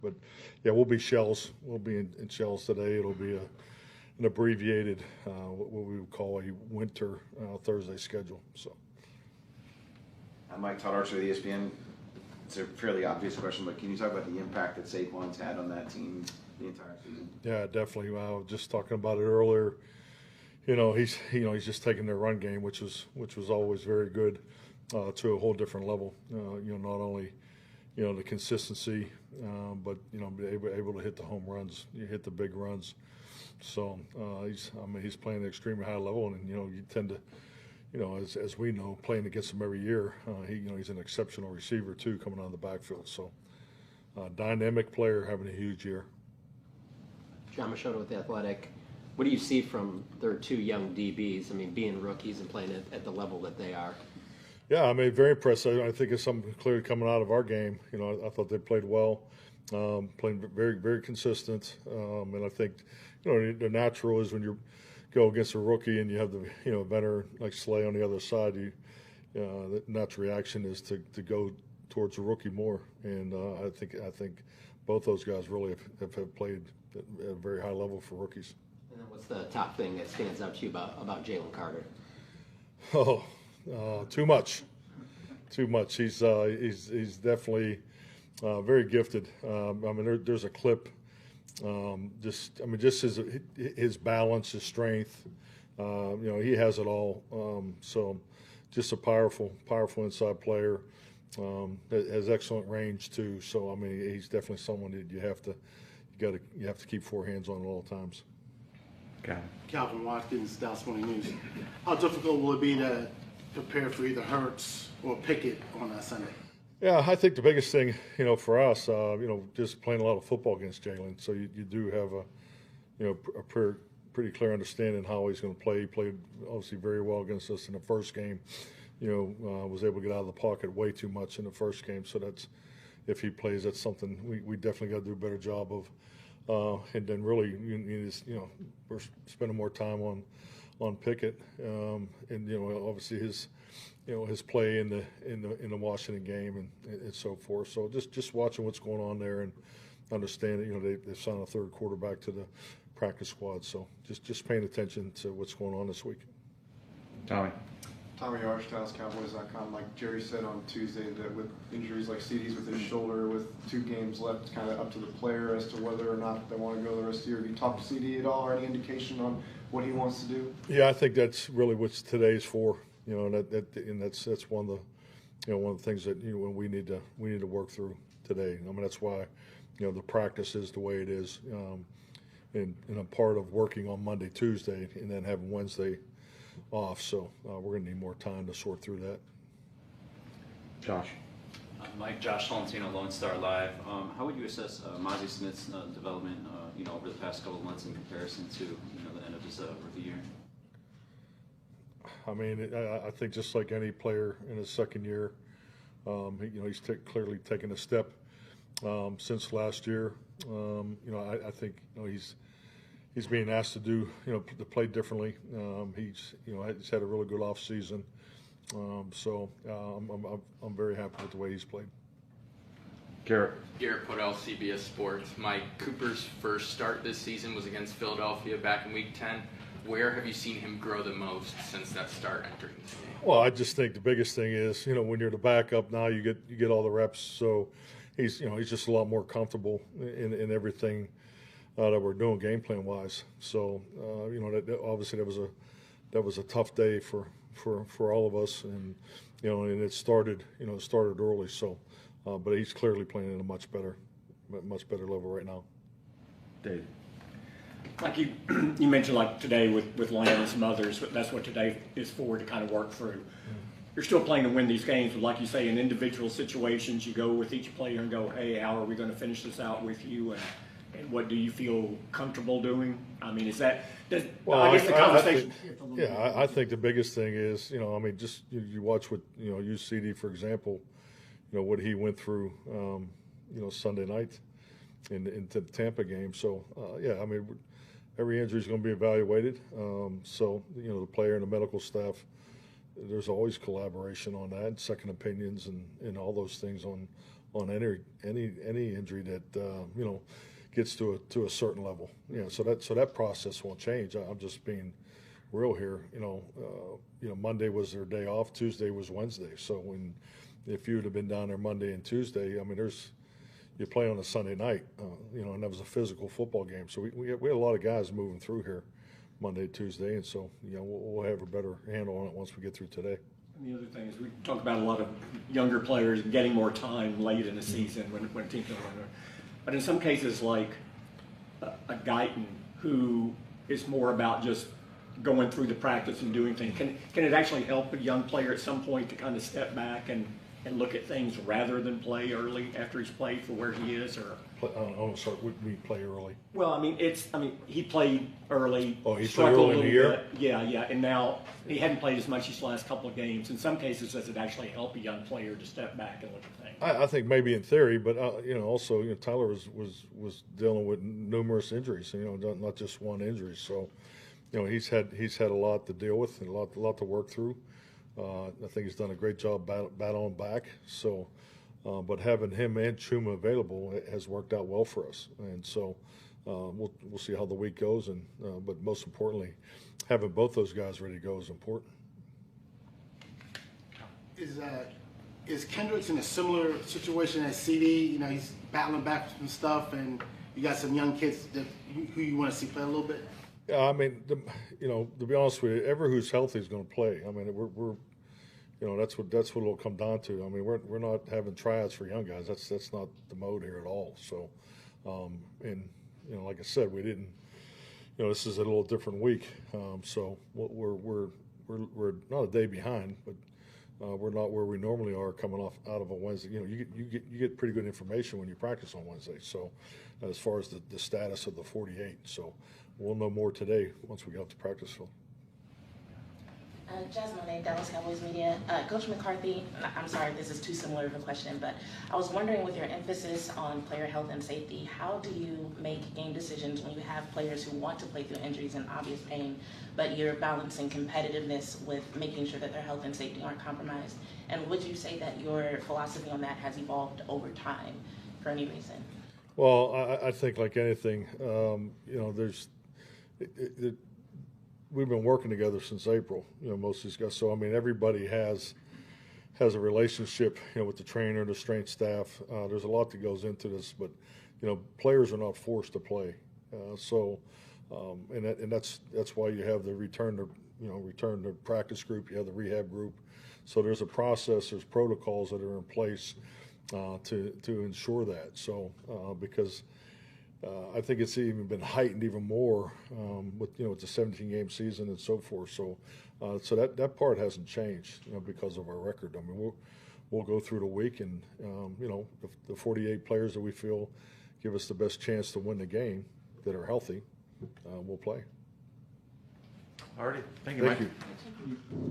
But yeah, we'll be shells. We'll be in shells today. It'll be an abbreviated, what we would call a winter Thursday schedule. So. Mike Todd Archer of ESPN. It's a fairly obvious question, but can you talk about the impact that Saquon's had on that team the entire season? Yeah, definitely. I was just talking about it earlier. He's just taking their run game, which was always very good, to a whole different level. Not only the consistency, but able to hit the home runs, you hit the big runs. So he's playing at an extremely high level, and you tend to. As we know, playing against him every year, he's an exceptional receiver too, coming out of the backfield. So, dynamic player, having a huge year. John Machota with The Athletic. What do you see from their two young DBs? I mean, being rookies and playing at the level that they are. Yeah, very impressive. I think it's something clearly coming out of our game. I thought they played well, playing very, very consistent, and I think the natural is when you go against a rookie and you have the veteran like Slay on the other side, the natural reaction is to go towards the rookie more. And I think both those guys really have played at a very high level for rookies. And then what's the top thing that stands out to you about Jaylen Carter? Too much. He's definitely very gifted. There's a clip. Just his balance, his strength. He has it all. So, just a powerful inside player. Has excellent range too. So, he's definitely someone that you have to keep four hands on at all times. Okay. Calvin Watkins, Dallas Morning News. How difficult will it be to prepare for either Hurts or Pickett on Sunday? Yeah, I think the biggest thing, for us, just playing a lot of football against Jalen. So you do have a pretty clear understanding how he's going to play. He played obviously very well against us in the first game. Was able to get out of the pocket way too much in the first game. So if he plays, that's something we definitely got to do a better job of. And then really, we're spending more time on Pickett, and obviously his play in the Washington game and so forth. So just watching what's going on there and understanding, they've signed a third quarterback to the practice squad. So just paying attention to what's going on this week. Tommy Arch, DallasCowboys.com. Like Jerry said on Tuesday, that with injuries like CeeDee's with his shoulder, with 2 games left, it's kind of up to the player as to whether or not they want to go the rest of the year. Have you talked to CeeDee at all, or any indication on what he wants to do? Yeah, I think that's really what today's for. And that's one of the things that we need to work through today. That's why the practice is the way it is, and a part of working on Monday, Tuesday, and then having Wednesday off. So we're going to need more time to sort through that. Josh. Josh Tolentino, Lone Star Live. How would you assess Mazy Smith's development, over the past couple of months in comparison to the end of his rookie year? I think just like any player in his second year, he's clearly taken a step since last year. I think he's being asked to do to play differently. He's had a really good off season, so I'm very happy with the way he's played. Garrett Podell, CBS Sports. Mike, Cooper's first start this season was against Philadelphia back in Week 10. Where have you seen him grow the most since that start entering the game? Well, I just think the biggest thing is, when you're the backup now, you get all the reps. So he's just a lot more comfortable in everything that we're doing game plan wise. So obviously that was a tough day for all of us, and and it started early. So, but he's clearly playing at a much better level right now. Dave. Like you mentioned, like today with Lamb and some others, that's what today is for, to kind of work through. You're still playing to win these games, but like you say, in individual situations, you go with each player and go, hey, how are we going to finish this out with you, and what do you feel comfortable doing? I guess the conversation. I think the biggest thing is, just you watch what, use CeeDee, for example, what he went through, Sunday night into the Tampa game. So, every injury is going to be evaluated. So, the player and the medical staff, there's always collaboration on that, second opinions and all those things on on any injury that you know, gets to a certain level. You know, so that process won't change. I'm just being real here. You know, Monday was their day off. Tuesday was Wednesday. So if you would have been down there Monday and Tuesday, I mean, you play on a Sunday night. You know, and that was a physical football game. So we had a lot of guys moving through here Monday, Tuesday, and so you know we'll have a better handle on it once we get through today. And the other thing is we talk about a lot of younger players getting more time late in the season when teams don't run. But in some cases, like a Guyton, who is more about just going through the practice and doing things, can it actually help a young player at some point to kind of step back and look at things rather than play early after he's played for where he is? Or Sorry, we play early. well, I mean, he played early. Oh, he played struggled early in a the little year? bit. Yeah, and now he hadn't played as much these last couple of games. In some cases, does it actually help a young player to step back and look at things? I think maybe in theory, but you know, also, you know, Tyler was dealing with numerous injuries. You know, not just one injury. So, you know, he's had a lot to deal with and a lot to work through. I think he's done a great job battling back. So, but having him and Chuma available has worked out well for us. And so, we'll see how the week goes. And but most importantly, having both those guys ready to go is important. Is Kendricks in a similar situation as CeeDee? You know, he's battling back from stuff, and you got some young kids who you want to see play a little bit. Yeah, I mean, you know, to be honest with you, who's healthy is going to play. I mean, we're you know, that's what it'll come down to. I mean, we're not having tryouts for young guys. That's not the mode here at all. So, and you know, like I said, we didn't. You know, this is a little different week. So we're not a day behind, but we're not where we normally are coming out of a Wednesday. You know, you get pretty good information when you practice on Wednesday. So, as far as the status of the 48, so we'll know more today once we get up to practice field. Jasmine, Dallas Cowboys Media. Coach McCarthy, I'm sorry if this is too similar of a question, but I was wondering, with your emphasis on player health and safety, how do you make game decisions when you have players who want to play through injuries and obvious pain, but you're balancing competitiveness with making sure that their health and safety aren't compromised? And would you say that your philosophy on that has evolved over time for any reason? Well, I think like anything, you know, we've been working together since April, you know, most of these guys. So, I mean, everybody has a relationship, you know, with the trainer, the strength staff. There's a lot that goes into this, but, you know, players are not forced to play. And that's why you have the return to practice group, you have the rehab group. So there's a process, there's protocols that are in place to ensure that. So, because I think it's even been heightened even more with the 17-game season and so forth. So, so that part hasn't changed, you know, because of our record. I mean, we'll go through the week, and you know, the 48 players that we feel give us the best chance to win the game that are healthy, we'll play. Alrighty. Thank you, Thank Mike. you.